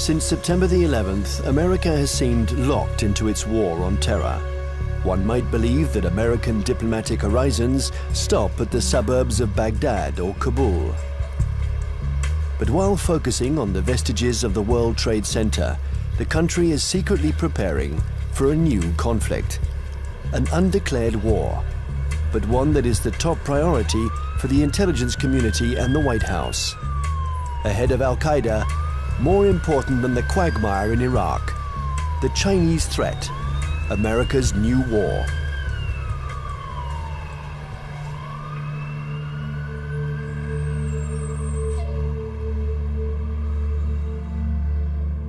Since September the 11th, America has seemed locked into its war on terror. One might believe that American diplomatic horizons stop at the suburbs of Baghdad or Kabul. But while focusing on the vestiges of the World Trade Center, the country is secretly preparing for a new conflict, an undeclared war, but one that is the top priority for the intelligence community and the White House. Ahead of Al-Qaeda, more important than the quagmire in Iraq, the Chinese threat, America's new war.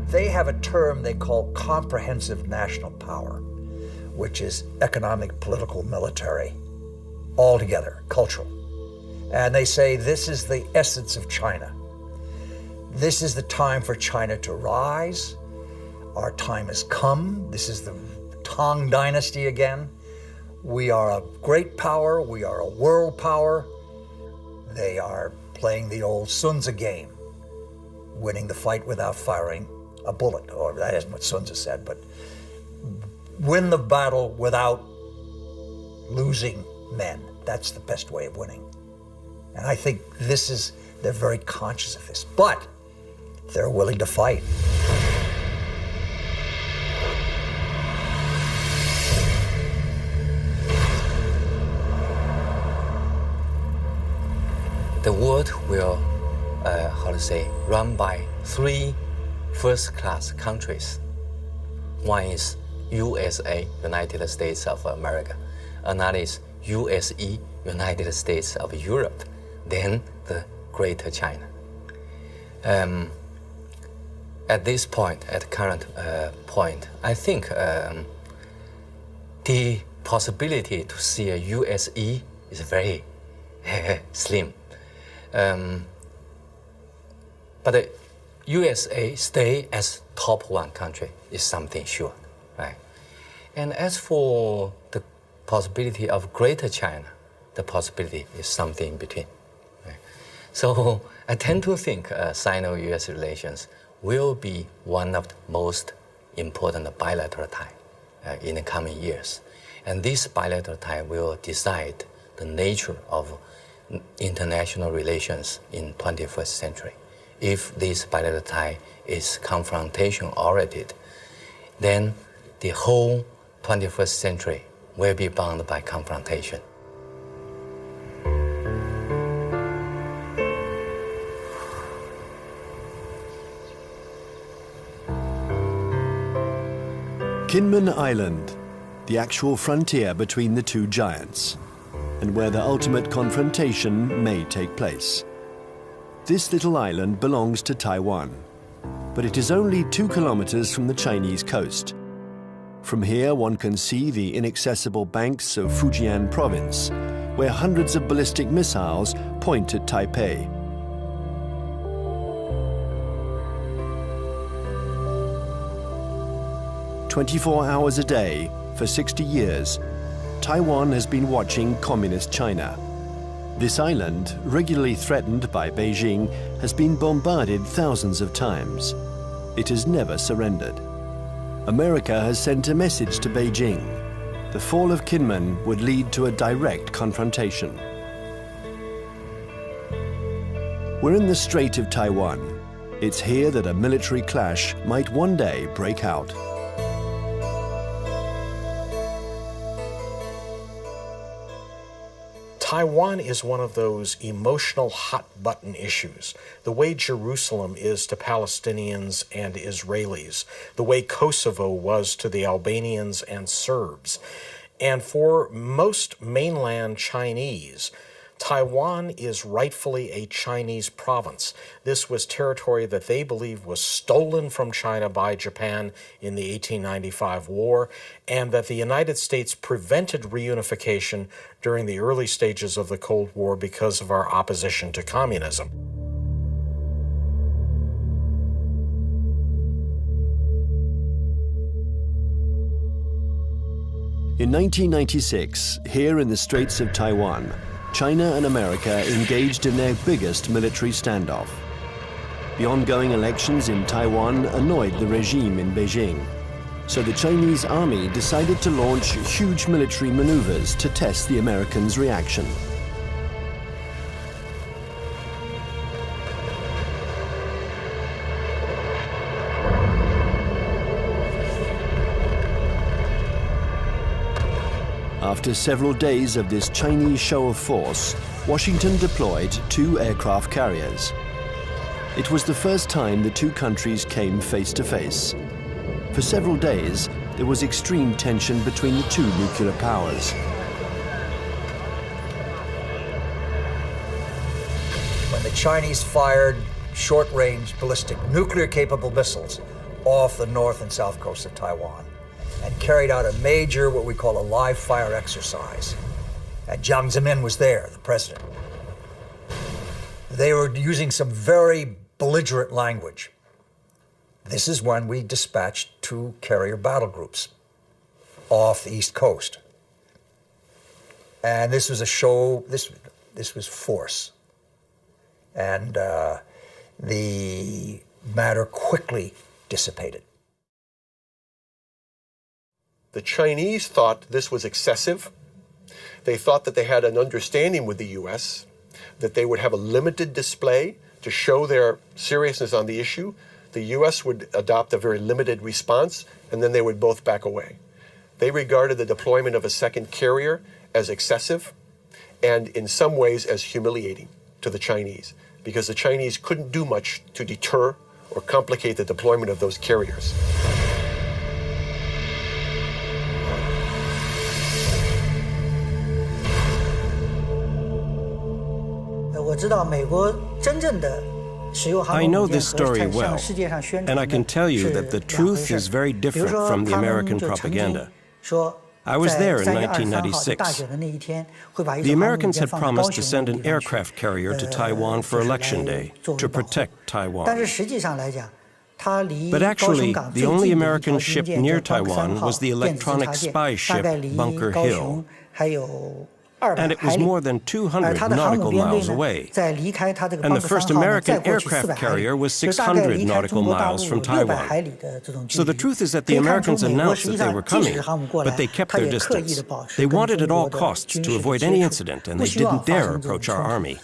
They have a term they call comprehensive national power, which is economic, political, military, all together, cultural. And they say this is the essence of China. This is the time for China to rise. Our time has come. This is the Tang Dynasty again. We are a great power. We are a world power. They are playing the old Sun Tzu game, winning the fight without firing a bullet, or that isn't what Sun Tzu said, but win the battle without losing men. That's the best way of winning. And I think they're very conscious of this, but they're willing to fight. The world will, run by three first-class countries. One is USA, United States of America. Another is USE, United States of Europe. Then the Greater China. At this point, at the current point, I think the possibility to see a USE is very slim. But the USA stay as top one country is something sure, right? And as for the possibility of Greater China, the possibility is something in between. Right? So I tend to think Sino-US relations will be one of the most important bilateral ties in the coming years. And this bilateral tie will decide the nature of international relations in 21st century. If this bilateral tie is confrontation-oriented, then the whole 21st century will be bound by confrontation. Kinmen Island, the actual frontier between the two giants, and where the ultimate confrontation may take place. This little island belongs to Taiwan, but it is only 2 kilometers from the Chinese coast. From here, one can see the inaccessible banks of Fujian province, where hundreds of ballistic missiles point at Taipei. "24 hours a day, for 60 years, Taiwan has been watching Communist China. This island, regularly threatened by Beijing, has been bombarded thousands of times. It has never surrendered. America has sent a message to Beijing. The fall of Kinmen would lead to a direct confrontation. We're in the Strait of Taiwan. It's here that a military clash might one day break out. Taiwan is one of those emotional hot-button issues, the way Jerusalem is to Palestinians and Israelis, the way Kosovo was to the Albanians and Serbs. And for most mainland Chinese, Taiwan is rightfully a Chinese province. This was territory that they believe was stolen from China by Japan in the 1895 war, and that the United States prevented reunification during the early stages of the Cold War because of our opposition to communism. In 1996, here in the Straits of Taiwan, China and America engaged in their biggest military standoff. The ongoing elections in Taiwan annoyed the regime in Beijing, so the Chinese army decided to launch huge military maneuvers to test the Americans' reaction. After several days of this Chinese show of force, Washington deployed 2 aircraft carriers. It was the first time the two countries came face to face. For several days, there was extreme tension between the two nuclear powers. When the Chinese fired short-range ballistic nuclear-capable missiles off the north and south coast of Taiwan and carried out a major, what we call a live-fire exercise. And Jiang Zemin was there, the president. They were using some very belligerent language. This is when we dispatched 2 carrier battle groups off the East Coast. And this was a show, this was force. And the matter quickly dissipated. The Chinese thought this was excessive. They thought that they had an understanding with the U.S., that they would have a limited display to show their seriousness on the issue. The U.S. would adopt a very limited response, and then they would both back away. They regarded the deployment of a second carrier as excessive and in some ways as humiliating to the Chinese, because the Chinese couldn't do much to deter or complicate the deployment of those carriers. I know this story well, and I can tell you that the truth is very different from the American propaganda. I was there in 1996. The Americans had promised to send an aircraft carrier to Taiwan for Election Day to protect Taiwan. But actually, the only American ship near Taiwan was the electronic spy ship Bunker Hill. And it was more than 200 nautical miles away. And the first American aircraft carrier was 600 nautical miles from Taiwan. So the truth is that the Americans announced that they were coming, but they kept their distance. They wanted at all costs to avoid any incident, and they didn't dare approach our army.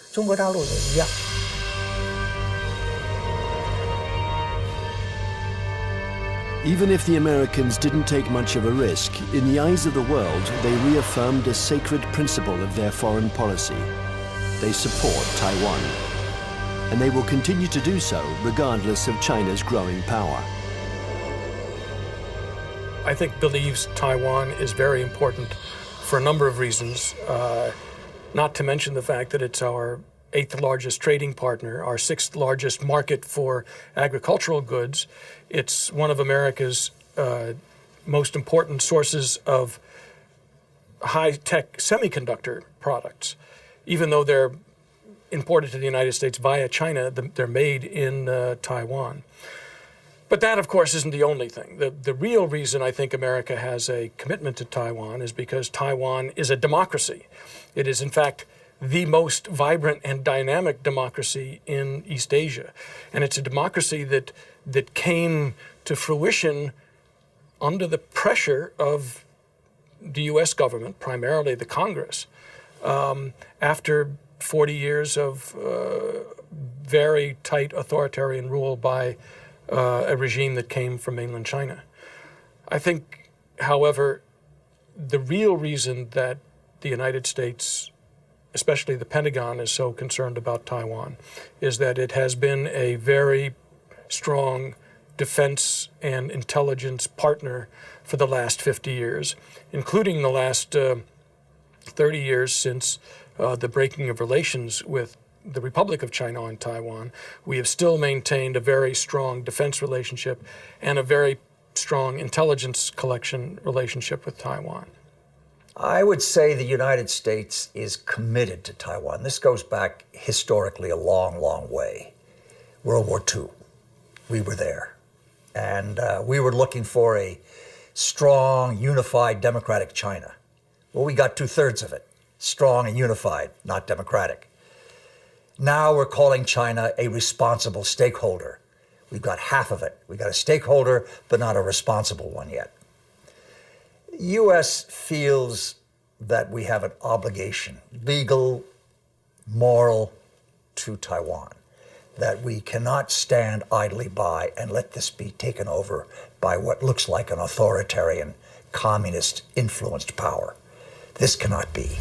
Even if the Americans didn't take much of a risk, in the eyes of the world, they reaffirmed a sacred principle of their foreign policy. They support Taiwan. And they will continue to do so, regardless of China's growing power. I think believes Taiwan is very important for a number of reasons, not to mention the fact that it's our 8th largest trading partner, our 6th largest market for agricultural goods. It's one of America's most important sources of high-tech semiconductor products. Even though they're imported to the United States via China, they're made in Taiwan. But that, of course, isn't the only thing. The real reason I think America has a commitment to Taiwan is because Taiwan is a democracy. It is, in fact, the most vibrant and dynamic democracy in East Asia. And it's a democracy that came to fruition under the pressure of the U.S. government, primarily the Congress, after 40 years of very tight authoritarian rule by a regime that came from mainland China. I think, however, the real reason that the United States, especially the Pentagon, is so concerned about Taiwan is that it has been a very strong defense and intelligence partner for the last 50 years, including the last 30 years since the breaking of relations with the Republic of China on Taiwan. We have still maintained a very strong defense relationship and a very strong intelligence collection relationship with Taiwan. I would say the United States is committed to Taiwan. This goes back historically a long, long way. World War II, we were there. And we were looking for a strong, unified, democratic China. Well, we got 2/3 of it. Strong and unified, not democratic. Now we're calling China a responsible stakeholder. We've got half of it. We've got a stakeholder, but not a responsible one yet. The U.S. feels that we have an obligation, legal, moral, to Taiwan, that we cannot stand idly by and let this be taken over by what looks like an authoritarian, communist-influenced power. This cannot be.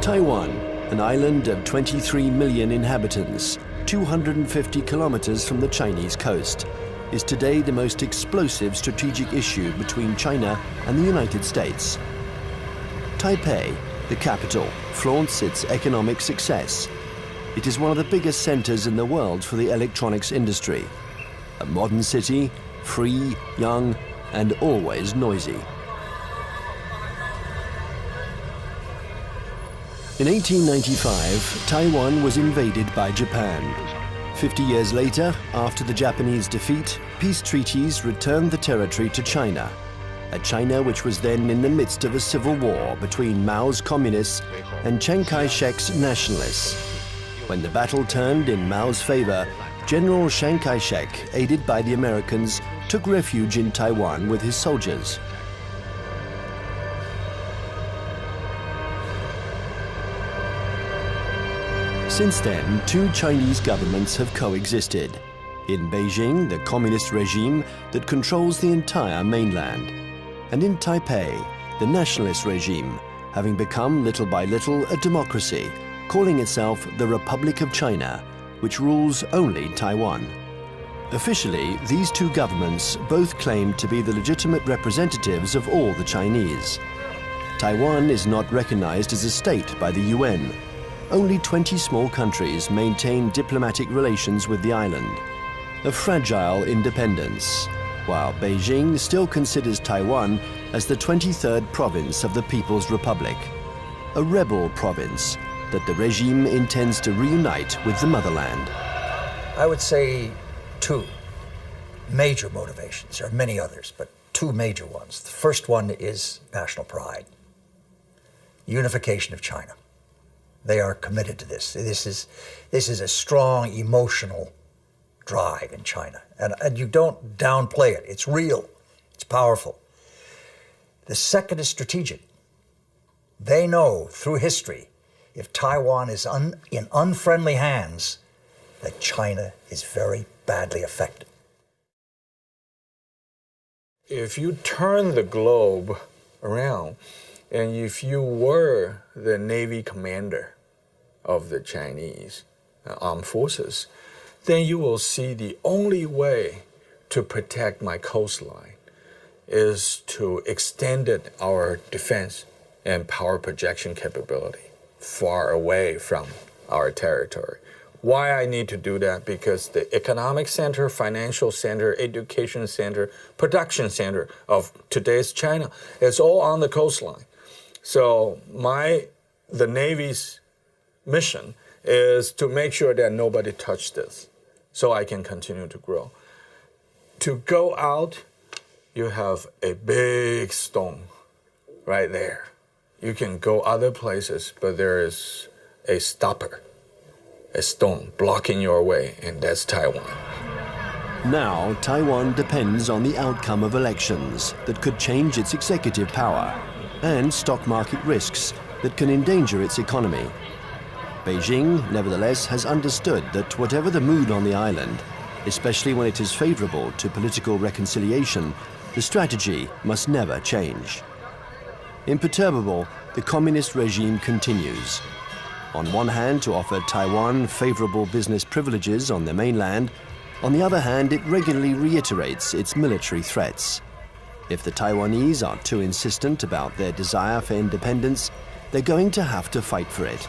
Taiwan, an island of 23 million inhabitants, 250 kilometers from the Chinese coast, is today the most explosive strategic issue between China and the United States. Taipei, the capital, flaunts its economic success. It is one of the biggest centers in the world for the electronics industry. A modern city, free, young, and always noisy. In 1895, Taiwan was invaded by Japan. 50 years later, after the Japanese defeat, peace treaties returned the territory to China, a China which was then in the midst of a civil war between Mao's communists and Chiang Kai-shek's nationalists. When the battle turned in Mao's favor, General Chiang Kai-shek, aided by the Americans, took refuge in Taiwan with his soldiers. Since then, two Chinese governments have coexisted. In Beijing, the communist regime that controls the entire mainland. And in Taipei, the nationalist regime, having become little by little a democracy, calling itself the Republic of China, which rules only Taiwan. Officially, these two governments both claim to be the legitimate representatives of all the Chinese. Taiwan is not recognized as a state by the UN. Only 20 small countries maintain diplomatic relations with the island. A fragile independence, while Beijing still considers Taiwan as the 23rd province of the People's Republic, a rebel province that the regime intends to reunite with the motherland. I would say two major motivations. There are many others, but two major ones. The first one is national pride, unification of China. They are committed to this. This is a strong emotional drive in China. And you don't downplay it. It's real. It's powerful. The second is strategic. They know through history, if Taiwan is in unfriendly hands, that China is very badly affected. If you turn the globe around, and if you were the Navy commander of the Chinese armed forces, then you will see the only way to protect my coastline is to extend our defense and power projection capability far away from our territory. Why I need to do that? Because the economic center, financial center, education center, production center of today's China is all on the coastline. So the Navy's mission is to make sure that nobody touched this so I can continue to grow. To go out, you have a big stone right there. You can go other places, but there is a stopper, a stone blocking your way, and that's Taiwan. Now, Taiwan depends on the outcome of elections that could change its executive power and stock market risks that can endanger its economy. Beijing, nevertheless, has understood that whatever the mood on the island, especially when it is favorable to political reconciliation, the strategy must never change. Imperturbable, the communist regime continues. On one hand, to offer Taiwan favorable business privileges on the mainland. On the other hand, it regularly reiterates its military threats. If the Taiwanese are too insistent about their desire for independence, they're going to have to fight for it.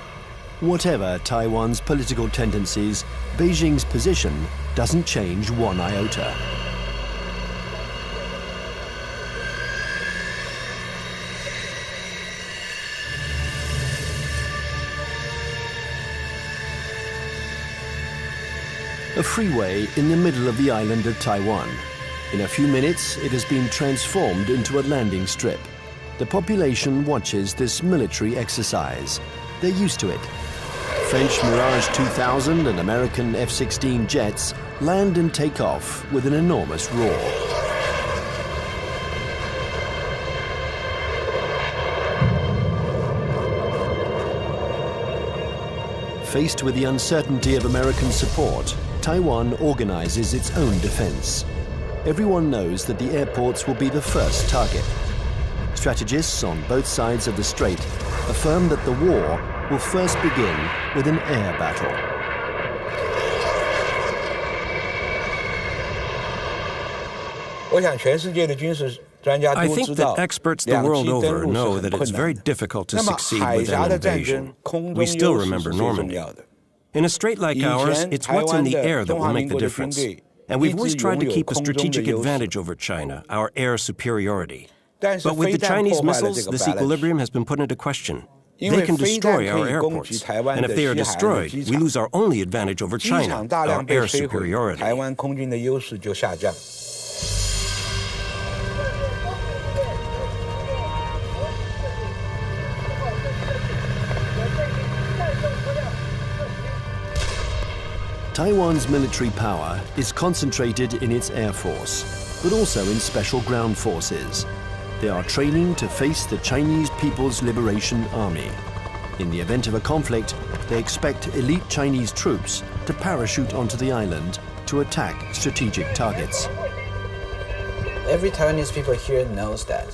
Whatever Taiwan's political tendencies, Beijing's position doesn't change one iota. A freeway in the middle of the island of Taiwan. In a few minutes, it has been transformed into a landing strip. The population watches this military exercise. They're used to it. French Mirage 2000 and American F-16 jets land and take off with an enormous roar. Faced with the uncertainty of American support, Taiwan organizes its own defense. Everyone knows that the airports will be the first target. Strategists on both sides of the strait affirm that the war will first begin with an air battle. I think that experts the world over know that it's very difficult to succeed with an invasion. We still remember Normandy. In a strait like ours, it's what's in the air that will make the difference. And we've always tried to keep a strategic advantage over China, our air superiority. But with the Chinese missiles, this equilibrium has been put into question. They can destroy our airports, and if they are destroyed, we lose our only advantage over China, our air superiority. Taiwan's military power is concentrated in its air force, but also in special ground forces. They are training to face the Chinese People's Liberation Army. In the event of a conflict, they expect elite Chinese troops to parachute onto the island to attack strategic targets. Every Taiwanese people here knows that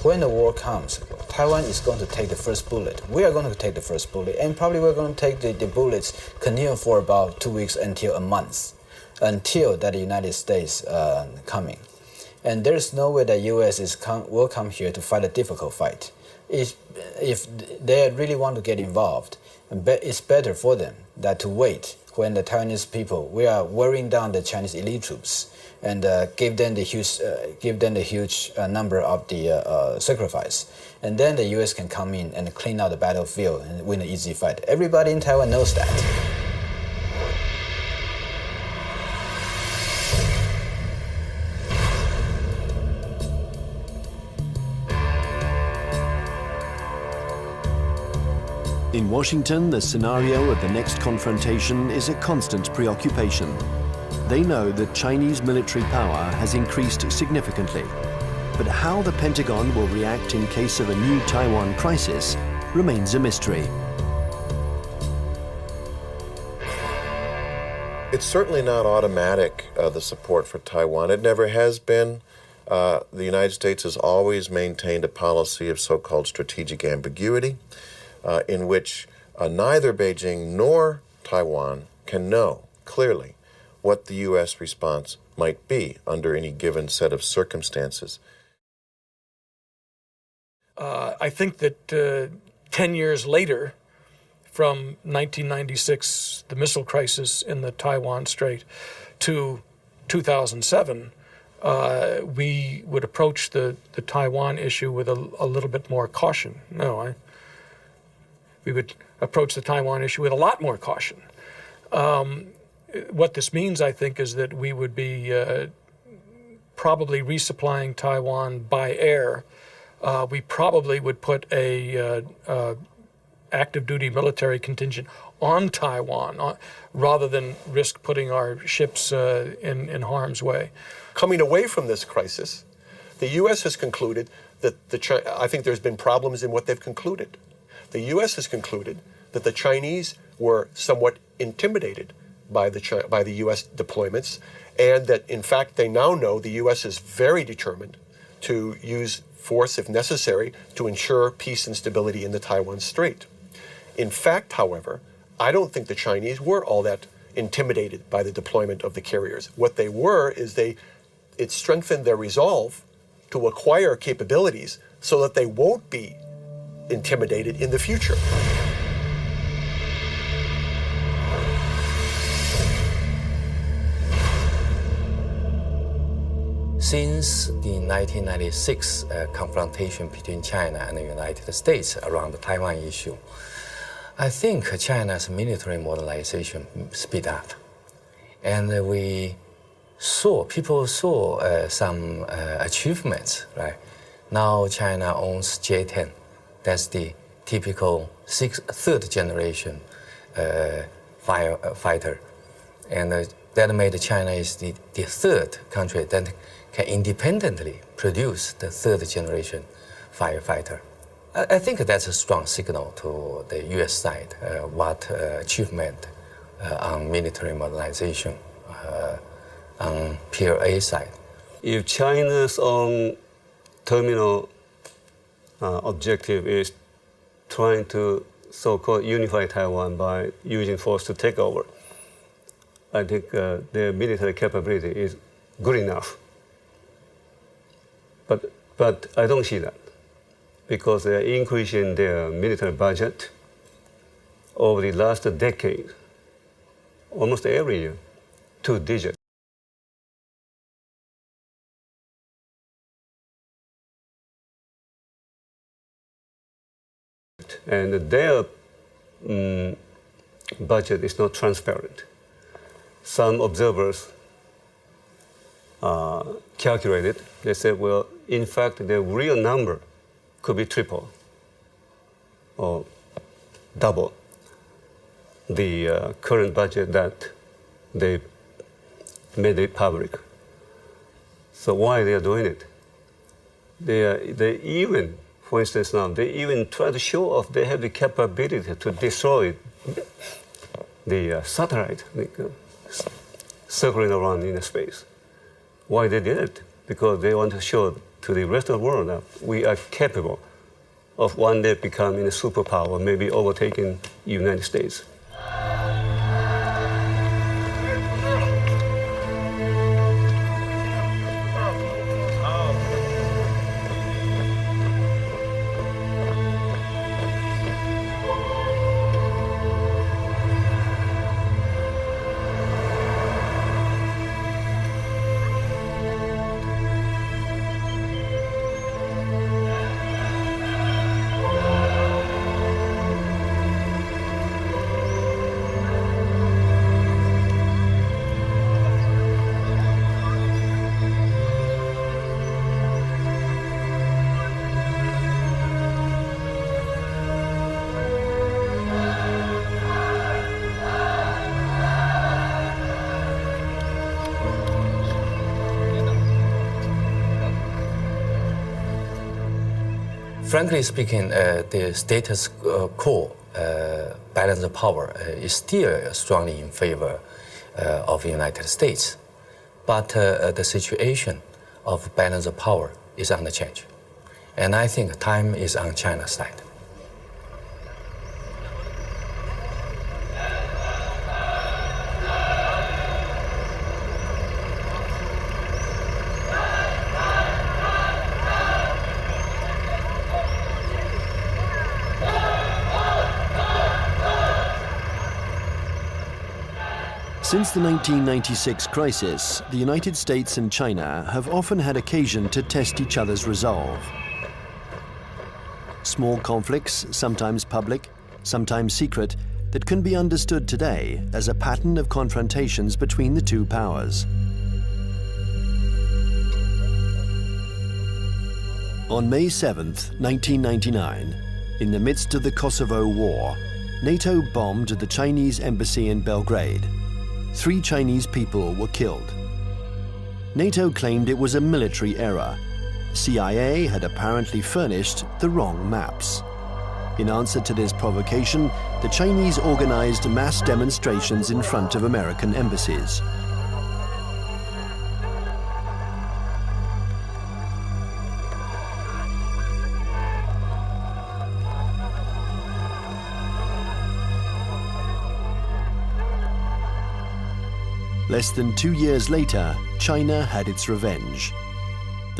when the war comes, Taiwan is going to take the first bullet. We are going to take the first bullet, and probably we're going to take the bullets continue for about 2 weeks until a month, until that the United States coming. And there's no way that U.S. will come here to fight a difficult fight. If they really want to get involved, it's better for them that to wait when the Taiwanese people, we are wearing down the Chinese elite troops and give them the huge number of the sacrifice. And then the U.S. can come in and clean out the battlefield and win an easy fight. Everybody in Taiwan knows that. In Washington, the scenario of the next confrontation is a constant preoccupation. They know that Chinese military power has increased significantly. But how the Pentagon will react in case of a new Taiwan crisis remains a mystery. It's certainly not automatic, the support for Taiwan. It never has been. The United States has always maintained a policy of so-called strategic ambiguity, in which neither Beijing nor Taiwan can know clearly what the U.S. response might be under any given set of circumstances. I think that 10 years later, from 1996, the missile crisis in the Taiwan Strait, to 2007, we would approach the Taiwan issue with a little bit more caution. We would approach the Taiwan issue with a lot more caution. What this means, I think, is that we would be probably resupplying Taiwan by air. We probably would put a active duty military contingent on Taiwan rather than risk putting our ships in harm's way. Coming away from this crisis, the U.S. has concluded that I think there's been problems in what they've concluded. The U.S. has concluded that the Chinese were somewhat intimidated by the U.S. deployments, and that in fact they now know the U.S. is very determined to use force, if necessary, to ensure peace and stability in the Taiwan Strait. In fact, however, I don't think the Chinese were all that intimidated by the deployment of the carriers. What they were is it strengthened their resolve to acquire capabilities so that they won't be intimidated in the future. Since the 1996 confrontation between China and the United States around the Taiwan issue, I think China's military modernization speed up. And people saw some achievements, right? Now China owns J-10. That's the typical third generation fighter. And that made China is the third country that can independently produce the third generation firefighter. I think that's a strong signal to the US side, what achievement on military modernization on PLA side. If China's own terminal objective is trying to so-called unify Taiwan by using force to take over, I think their military capability is good enough. But I don't see that, because they're increasing their military budget over the last decade, almost every year, 2 digits. And their budget is not transparent. Some observers calculated, they said, well, in fact, the real number could be triple or double the current budget that they made it public. So why they are doing it? They even, for instance now, they even try to show off they have the capability to destroy the satellite circling around in space. Why they did it? Because they want to show to the rest of the world that we are capable of one day becoming a superpower, maybe overtaking the United States. Frankly speaking, the status quo balance of power is still strongly in favor of the United States. But the situation of balance of power is under change. And I think time is on China's side. Since the 1996 crisis, the United States and China have often had occasion to test each other's resolve. Small conflicts, sometimes public, sometimes secret, that can be understood today as a pattern of confrontations between the two powers. On May 7th, 1999, in the midst of the Kosovo War, NATO bombed the Chinese embassy in Belgrade. 3 Chinese people were killed. NATO claimed it was a military error. CIA had apparently furnished the wrong maps. In answer to this provocation, the Chinese organized mass demonstrations in front of American embassies. Less than 2 years later, China had its revenge.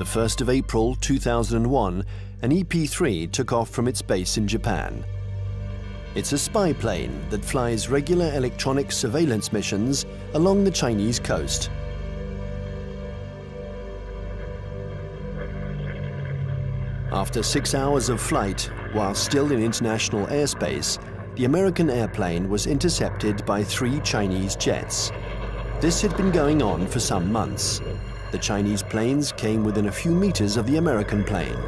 the 1st of April 2001, an EP-3 took off from its base in Japan. It's a spy plane that flies regular electronic surveillance missions along the Chinese coast. After 6 hours of flight, while still in international airspace, the American airplane was intercepted by 3 Chinese jets. This had been going on for some months. The Chinese planes came within a few meters of the American plane,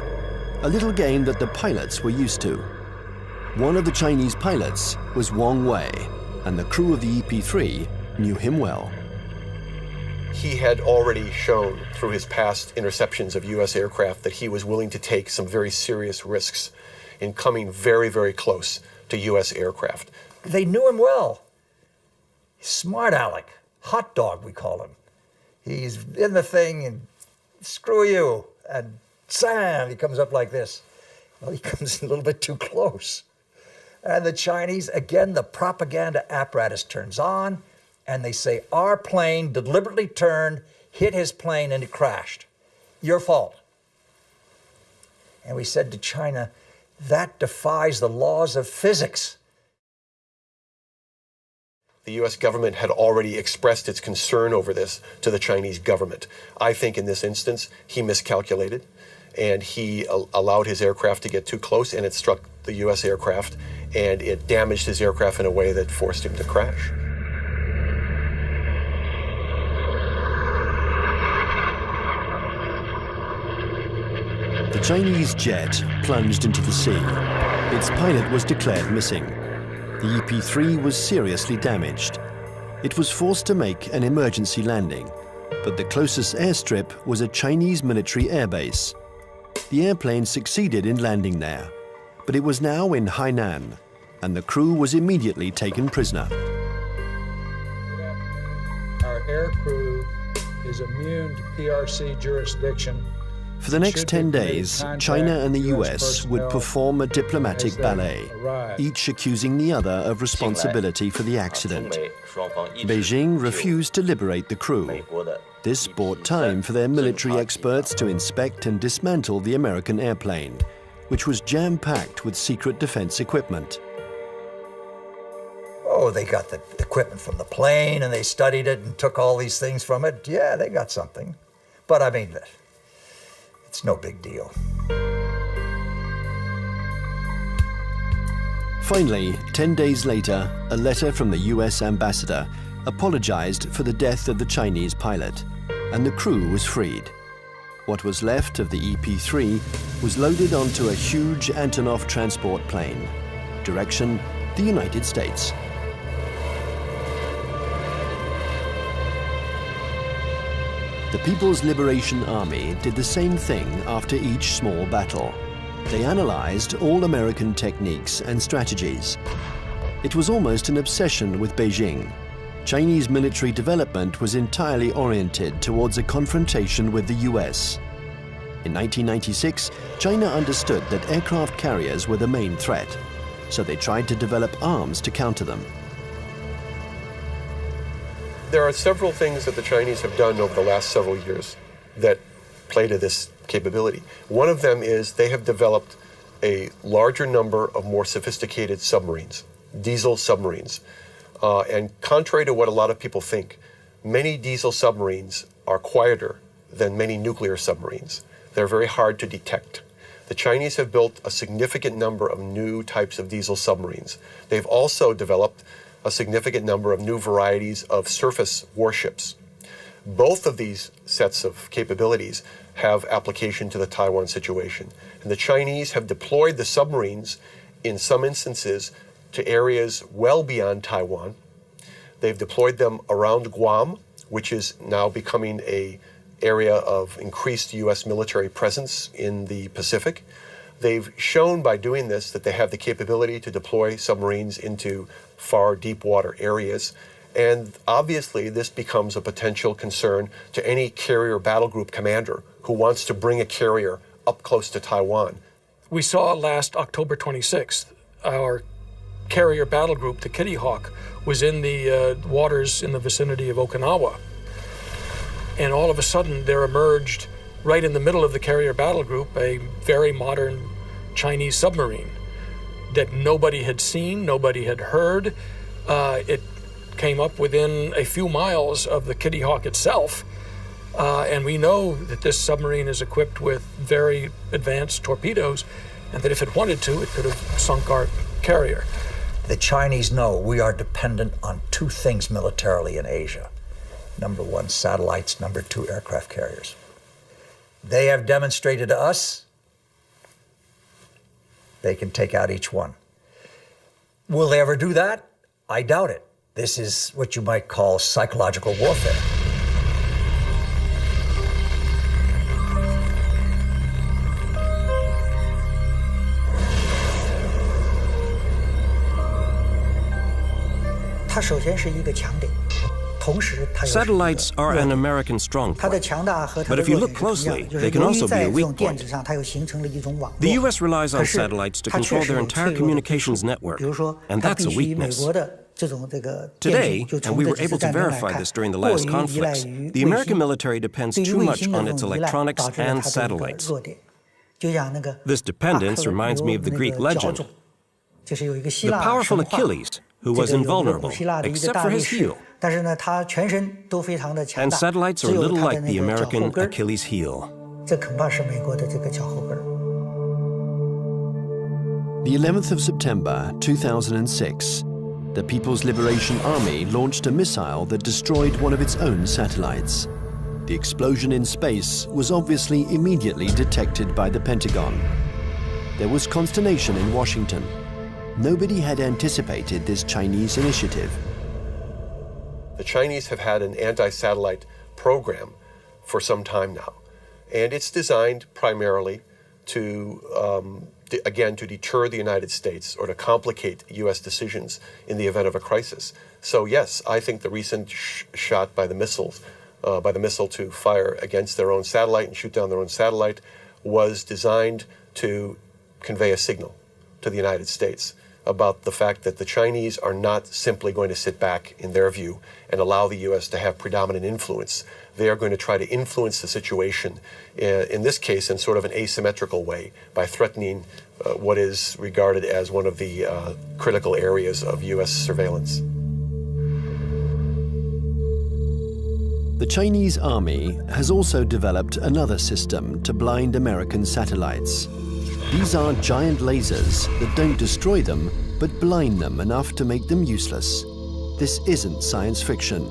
a little game that the pilots were used to. One of the Chinese pilots was Wang Wei, and the crew of the EP-3 knew him well. He had already shown through his past interceptions of U.S. aircraft that he was willing to take some very serious risks in coming very, very close to U.S. aircraft. They knew him well. Smart Alec, hot dog we call him. He's in the thing and screw you, and Sam, he comes up like this. Well, he comes a little bit too close. And the Chinese, again, the propaganda apparatus turns on, and they say, our plane deliberately turned, hit his plane, and it crashed. Your fault. And we said to China, that defies the laws of physics. The U.S. government had already expressed its concern over this to the Chinese government. I think in this instance, he miscalculated, and he allowed his aircraft to get too close, and it struck the U.S. aircraft, and it damaged his aircraft in a way that forced him to crash. The Chinese jet plunged into the sea. Its pilot was declared missing. The EP-3 was seriously damaged. It was forced to make an emergency landing, but the closest airstrip was a Chinese military airbase. The airplane succeeded in landing there, but it was now in Hainan, and the crew was immediately taken prisoner. Our air crew is immune to PRC jurisdiction. For the next 10 days, China and the US would perform a diplomatic ballet, each accusing the other of responsibility for the accident. Beijing refused to liberate the crew. This bought time for their military experts to inspect and dismantle the American airplane, which was jam-packed with secret defense equipment. Oh, they got the equipment from the plane, and they studied it and took all these things from it. Yeah, they got something. But I mean, it's no big deal. Finally, 10 days later, a letter from the US ambassador apologized for the death of the Chinese pilot, and the crew was freed. What was left of the EP-3 was loaded onto a huge Antonov transport plane. Direction, the United States. The People's Liberation Army did the same thing after each small battle. They analyzed all American techniques and strategies. It was almost an obsession with Beijing. Chinese military development was entirely oriented towards a confrontation with the US. In 1996, China understood that aircraft carriers were the main threat, so they tried to develop arms to counter them. There are several things that the Chinese have done over the last several years that play to this capability. One of them is they have developed a larger number of more sophisticated submarines, diesel submarines. And contrary to what a lot of people think, many diesel submarines are quieter than many nuclear submarines. They're very hard to detect. The Chinese have built a significant number of new types of diesel submarines. They've also developed a significant number of new varieties of surface warships. Both of these sets of capabilities have application to the Taiwan situation. And the Chinese have deployed the submarines in some instances to areas well beyond Taiwan. They've deployed them around Guam, which is now becoming an area of increased U.S. military presence in the Pacific. They've shown by doing this that they have the capability to deploy submarines into far deep water areas. And obviously, this becomes a potential concern to any carrier battle group commander who wants to bring a carrier up close to Taiwan. We saw last October 26th, our carrier battle group, the Kitty Hawk, was in the waters in the vicinity of Okinawa. And all of a sudden, there emerged right in the middle of the carrier battle group, a very modern Chinese submarine that nobody had seen, nobody had heard. It came up within a few miles of the Kitty Hawk itself. And we know that this submarine is equipped with very advanced torpedoes, and that if it wanted to, it could have sunk our carrier. The Chinese know we are dependent on two things militarily in Asia. Number one, satellites. Number two, aircraft carriers. They have demonstrated to us they can take out each one. Will they ever do that? I doubt it. This is what you might call psychological warfare. Satellites are an American strong point. But if you look closely, they can also be a weak point. The U.S. relies on satellites to control their entire communications network, and that's a weakness. Today, and we were able to verify this during the last conflicts, the American military depends too much on its electronics and satellites. This dependence reminds me of the Greek legend. The powerful Achilles, who was invulnerable, except for his heel. And satellites are a little like the American Achilles heel. The 11th of September 2006, the People's Liberation Army launched a missile that destroyed one of its own satellites. The explosion in space was obviously immediately detected by the Pentagon. There was consternation in Washington. Nobody had anticipated this Chinese initiative. The Chinese have had an anti-satellite program for some time now, and it's designed primarily to, again, to deter the United States or to complicate U.S. decisions in the event of a crisis. So yes, I think the recent shot by the missile to fire against their own satellite and shoot down their own satellite was designed to convey a signal to the United States about the fact that the Chinese are not simply going to sit back, in their view, and allow the U.S. to have predominant influence. They are going to try to influence the situation, in this case, in sort of an asymmetrical way, by threatening what is regarded as one of the critical areas of U.S. surveillance. The Chinese army has also developed another system to blind American satellites. These are giant lasers that don't destroy them, but blind them enough to make them useless. This isn't science fiction,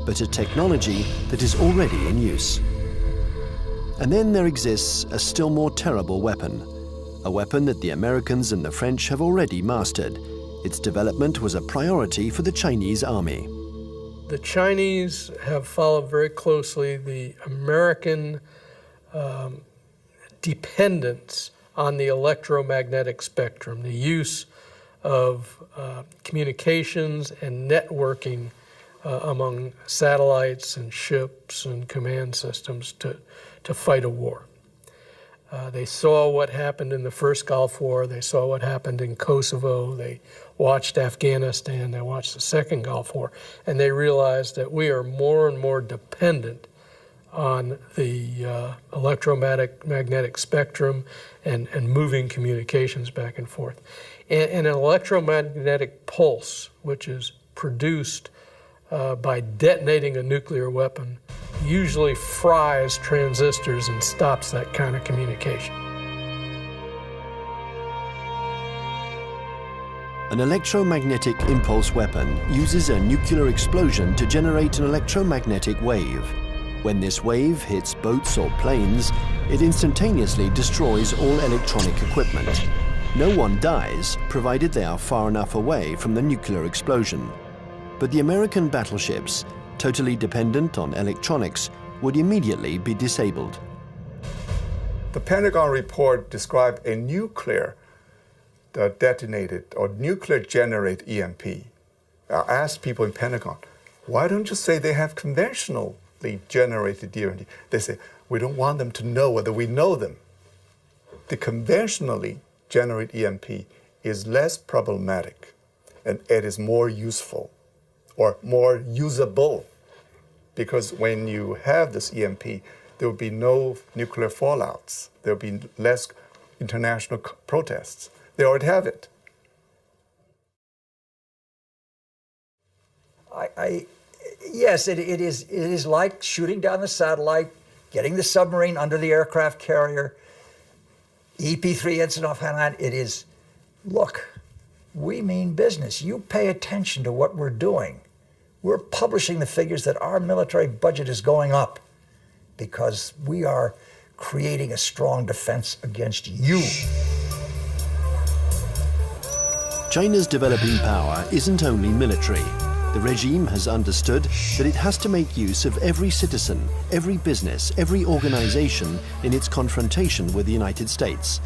but a technology that is already in use. And then there exists a still more terrible weapon, a weapon that the Americans and the French have already mastered. Its development was a priority for the Chinese army. The Chinese have followed very closely the American dependence on the electromagnetic spectrum, the use of communications and networking among satellites and ships and command systems to fight a war. They saw what happened in the first Gulf War, they saw what happened in Kosovo, they watched Afghanistan, they watched the second Gulf War, and they realized that we are more and more dependent on the electromagnetic spectrum and moving communications back and forth. And an electromagnetic pulse, which is produced by detonating a nuclear weapon, usually fries transistors and stops that kind of communication. An electromagnetic impulse weapon uses a nuclear explosion to generate an electromagnetic wave. When this wave hits boats or planes, it instantaneously destroys all electronic equipment. No one dies, provided they are far enough away from the nuclear explosion. But the American battleships, totally dependent on electronics, would immediately be disabled. The Pentagon report described a nuclear detonated or nuclear generate EMP. I asked people in Pentagon, why don't you say they have conventionally generated EMP? They say, we don't want them to know whether we know them. The conventionally generated EMP is less problematic and it is more useful or more usable, because when you have this EMP, there would be no nuclear fallouts. There would be less international protests. They already have it. Yes, it is like shooting down the satellite, getting the submarine under the aircraft carrier, EP-3 incident off Hainan. It is, look, we mean business. You pay attention to what we're doing. We're publishing the figures that our military budget is going up because we are creating a strong defense against you. China's developing power isn't only military. The regime has understood that it has to make use of every citizen, every business, every organization in its confrontation with the United States.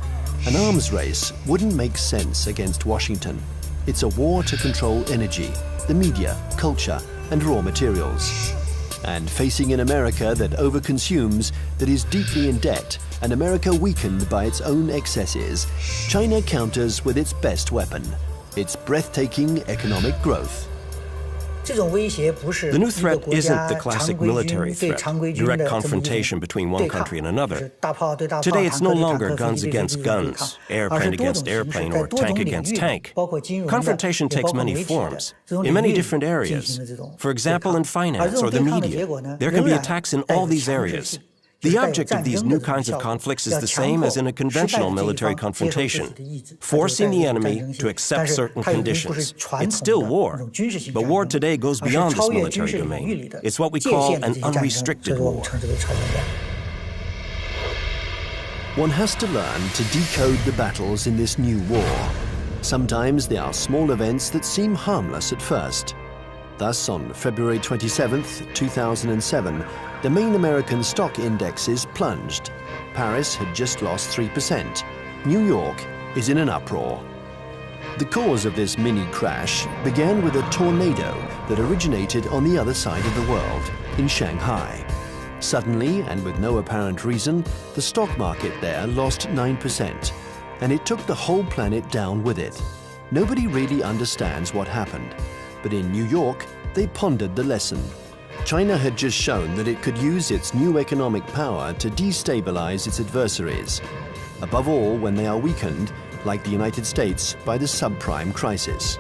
An arms race wouldn't make sense against Washington. It's a war to control energy, the media, culture, and raw materials. And facing an America that overconsumes, that is deeply in debt, an America weakened by its own excesses, China counters with its best weapon, its breathtaking economic growth. The new threat isn't the classic military threat, direct confrontation between one country and another. Today it's no longer guns against guns, airplane against airplane, or tank against tank. Confrontation takes many forms, in many different areas. For example, in finance or the media, there can be attacks in all these areas. The object of these new kinds of conflicts is the same as in a conventional military confrontation, forcing the enemy to accept certain conditions. It's still war, but war today goes beyond this military domain. It's what we call an unrestricted war. One has to learn to decode the battles in this new war. Sometimes they are small events that seem harmless at first. Thus, on February 27, 2007, the main American stock indexes plunged. Paris had just lost 3%. New York is in an uproar. The cause of this mini crash began with a tornado that originated on the other side of the world, in Shanghai. Suddenly, and with no apparent reason, the stock market there lost 9%, and it took the whole planet down with it. Nobody really understands what happened, but in New York, they pondered the lesson. China had just shown that it could use its new economic power to destabilize its adversaries, above all when they are weakened, like the United States, by the subprime crisis.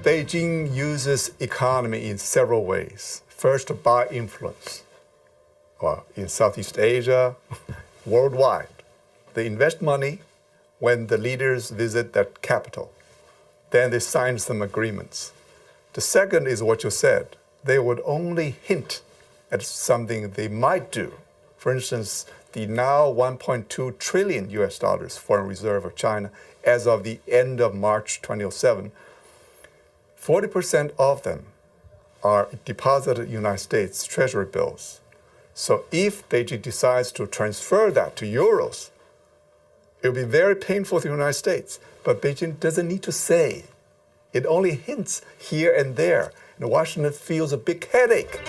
Beijing uses economy in several ways. First, by influence. Well, in Southeast Asia, worldwide. They invest money when the leaders visit that capital. Then they sign some agreements. The second is what you said. They would only hint at something they might do. For instance, the now $1.2 trillion US foreign reserve of China as of the end of March 2007, 40% of them are deposited in United States Treasury bills. So if Beijing decides to transfer that to euros, it will be very painful to the United States. But Beijing doesn't need to say. It only hints here and there. And Washington feels a big headache.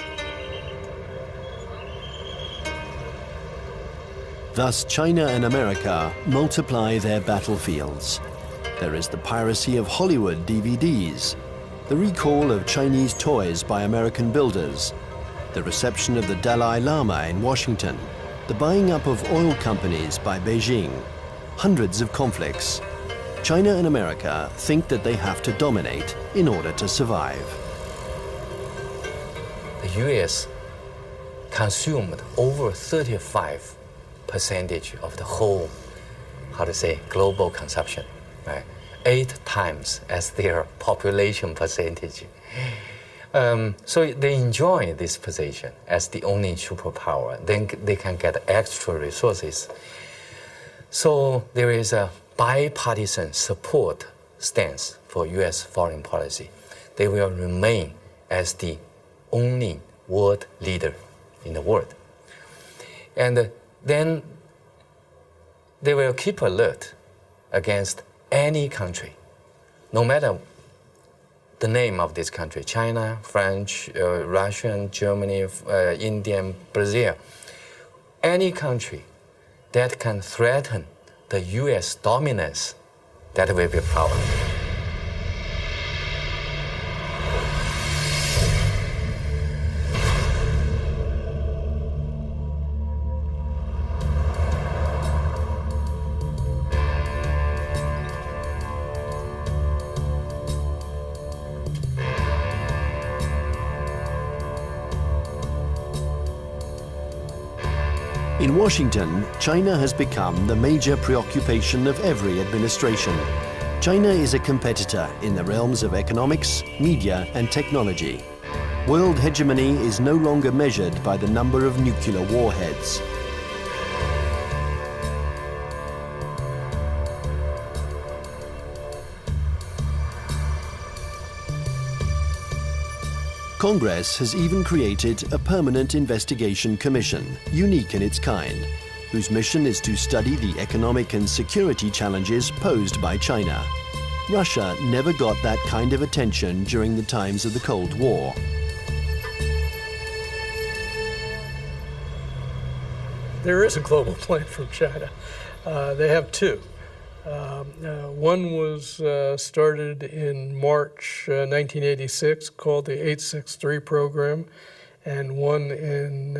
Thus, China and America multiply their battlefields. There is the piracy of Hollywood DVDs, the recall of Chinese toys by American builders, the reception of the Dalai Lama in Washington, the buying up of oil companies by Beijing, hundreds of conflicts. China and America think that they have to dominate in order to survive. The US consumed over 35% of the whole, global consumption, right? 8 times as their population percentage. So they enjoy this position as the only superpower. Then they can get extra resources. So there is a bipartisan support stance for US foreign policy. They will remain as the only world leader in the world. And then they will keep alert against any country, no matter the name of this country, China, French, Russian, Germany, India, Brazil. Any country that can threaten the US dominance, that will be a problem. In Washington, China has become the major preoccupation of every administration. China is a competitor in the realms of economics, media, and technology. World hegemony is no longer measured by the number of nuclear warheads. Congress has even created a permanent investigation commission, unique in its kind, whose mission is to study the economic and security challenges posed by China. Russia never got that kind of attention during the times of the Cold War. There is a global plan from China. They have two. One was started in March 1986, called the 863 program, and one in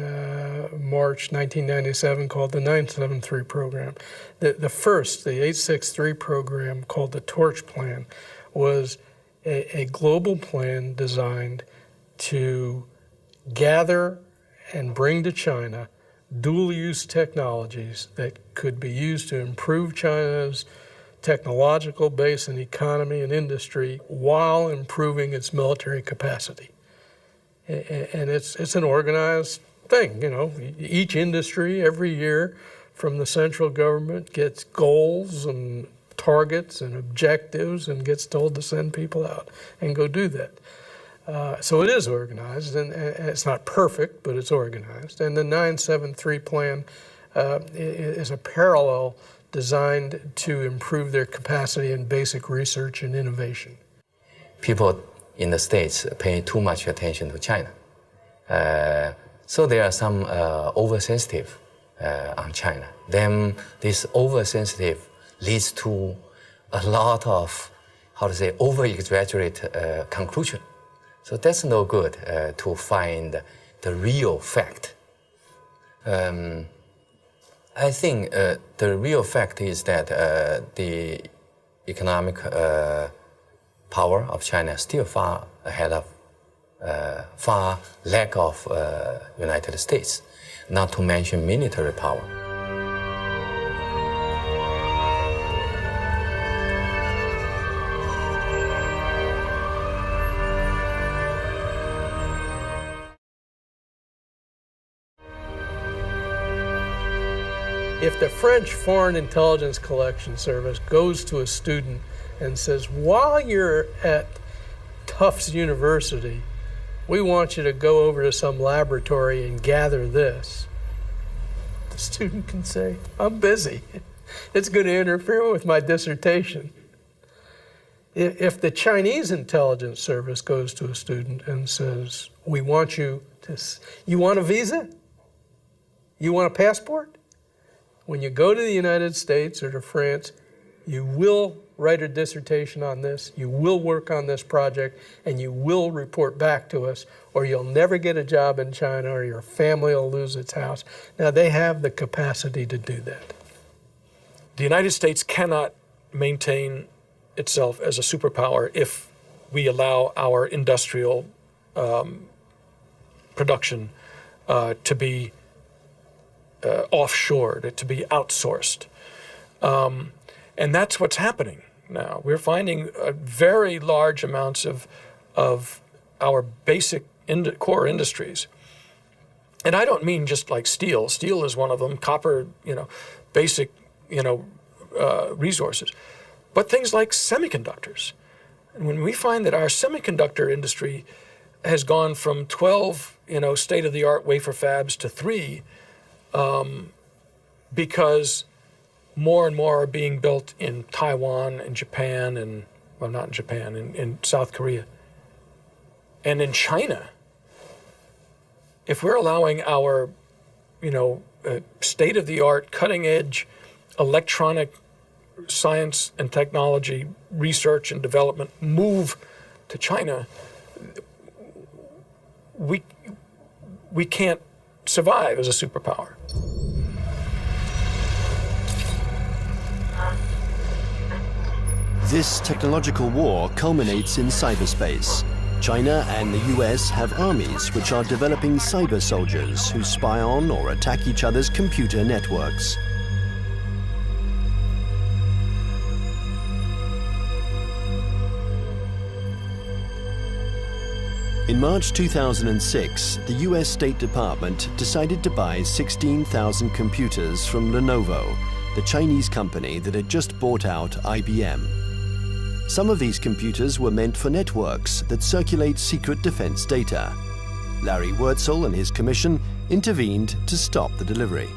March 1997 called the 973 program. The first, the 863 program, called the Torch Plan, was a global plan designed to gather and bring to China dual-use technologies that could be used to improve China's technological base and economy and industry while improving its military capacity. And it's an organized thing, you know. Each industry every year from the central government gets goals and targets and objectives and gets told to send people out and go do that. So it is organized, and it's not perfect, but it's organized. And the 973 plan is a parallel designed to improve their capacity in basic research and innovation. People in the States pay too much attention to China. So there are some oversensitive on China. Then this oversensitive leads to a lot of, over-exaggerate conclusion. So that's no good to find the real fact. I think the real fact is that the economic power of China is still far ahead of, far lack of United States, not to mention military power. If the French Foreign Intelligence Collection Service goes to a student and says, while you're at Tufts University, we want you to go over to some laboratory and gather this, the student can say, I'm busy. It's going to interfere with my dissertation. If the Chinese intelligence service goes to a student and says, we want you to, you want a visa? You want a passport? When you go to the United States or to France, you will write a dissertation on this, you will work on this project, and you will report back to us, or you'll never get a job in China, or your family will lose its house. Now, they have the capacity to do that. The United States cannot maintain itself as a superpower if we allow our industrial production to be offshored, to be outsourced. And that's what's happening now. We're finding very large amounts of our basic core industries. And I don't mean just like steel. Steel is one of them, copper, basic, resources. But things like semiconductors. And when we find that our semiconductor industry has gone from 12, state-of-the-art wafer fabs to 3, because more and more are being built in Taiwan and Japan and, well, not in Japan, in South Korea. And in China, if we're allowing our, state-of-the-art, cutting-edge electronic science and technology research and development move to China, we can't survive as a superpower. This technological war culminates in cyberspace. China and the US have armies which are developing cyber soldiers who spy on or attack each other's computer networks. In March 2006, the US State Department decided to buy 16,000 computers from Lenovo, the Chinese company that had just bought out IBM. Some of these computers were meant for networks that circulate secret defense data. Larry Wurtzel and his commission intervened to stop the delivery.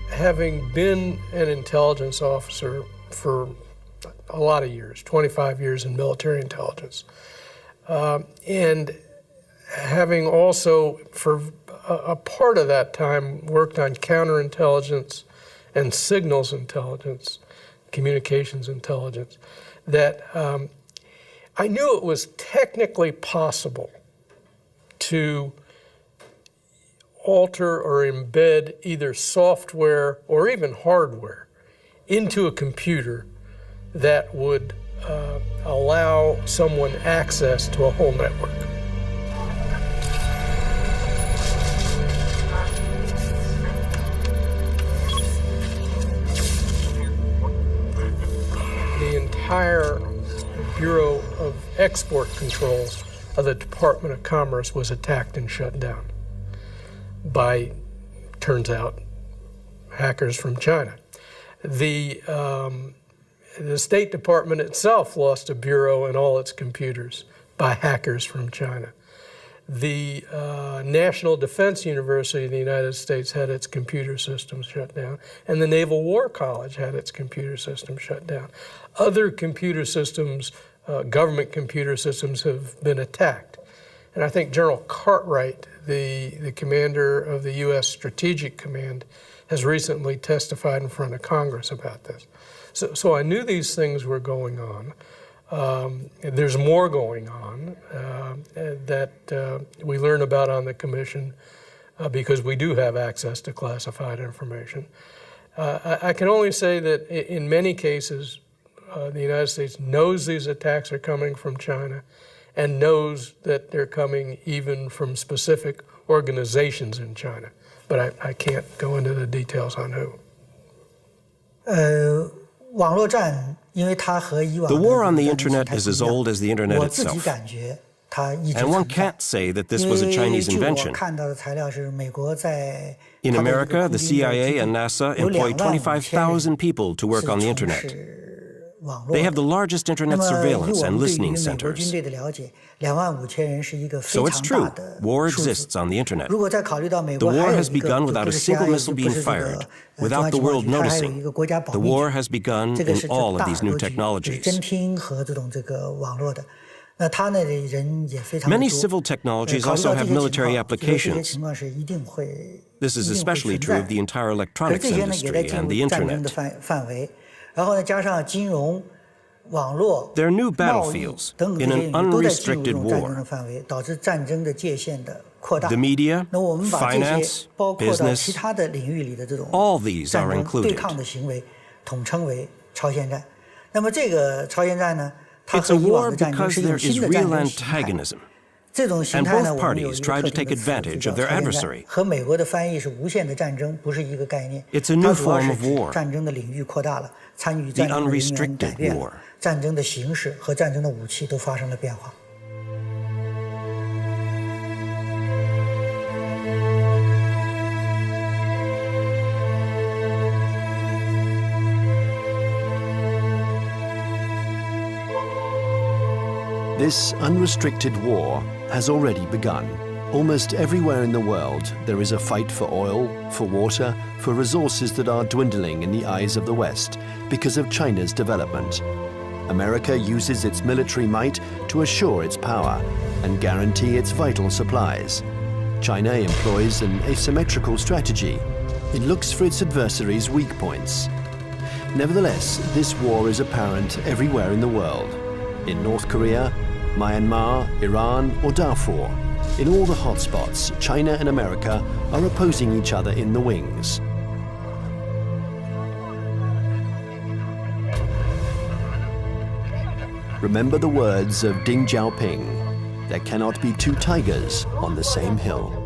Having been an intelligence officer for a lot of years, 25 years in military intelligence, and having also, for a part of that time, worked on counterintelligence and signals intelligence, communications intelligence, that I knew it was technically possible to alter or embed either software or even hardware into a computer that would allow someone access to a whole network. The entire Bureau of Export Controls of the Department of Commerce was attacked and shut down by, turns out, hackers from China. The State Department itself lost a bureau and all its computers by hackers from China. The National Defense University of the United States had its computer systems shut down, and the Naval War College had its computer system shut down. Other computer systems, government computer systems, have been attacked. And I think General Cartwright, the commander of the U.S. Strategic Command, has recently testified in front of Congress about this. So I knew these things were going on. There's more going on that we learn about on the Commission because we do have access to classified information. I can only say that in many cases, the United States knows these attacks are coming from China and knows that they're coming even from specific organizations in China. But I can't go into the details on who. The war on the internet is as old as the internet itself. And one can't say that this was a Chinese invention. In America, the CIA and NASA employ 25,000 people to work on the internet. They have the largest internet surveillance and listening centers. So it's true, war exists on the internet. The war has begun without a single missile being fired, without the world noticing. The war has begun in all of these new technologies. Many civil technologies also have military applications. This is especially true of the entire electronics industry and the internet. They're new battlefields in an unrestricted war. The media, finance, business, all these are included. It's a war because there is real antagonism, and both parties try to take advantage of their adversary. It's a new form of war, the unrestricted war. This unrestricted war has already begun. Almost everywhere in the world, there is a fight for oil, for water, for resources that are dwindling in the eyes of the West because of China's development. America uses its military might to assure its power and guarantee its vital supplies. China employs an asymmetrical strategy. It looks for its adversaries' weak points. Nevertheless, this war is apparent everywhere in the world. In North Korea, Myanmar, Iran, or Darfur. In all the hotspots, China and America are opposing each other in the wings. remember the words of Deng Xiaoping: there cannot be two tigers on the same hill.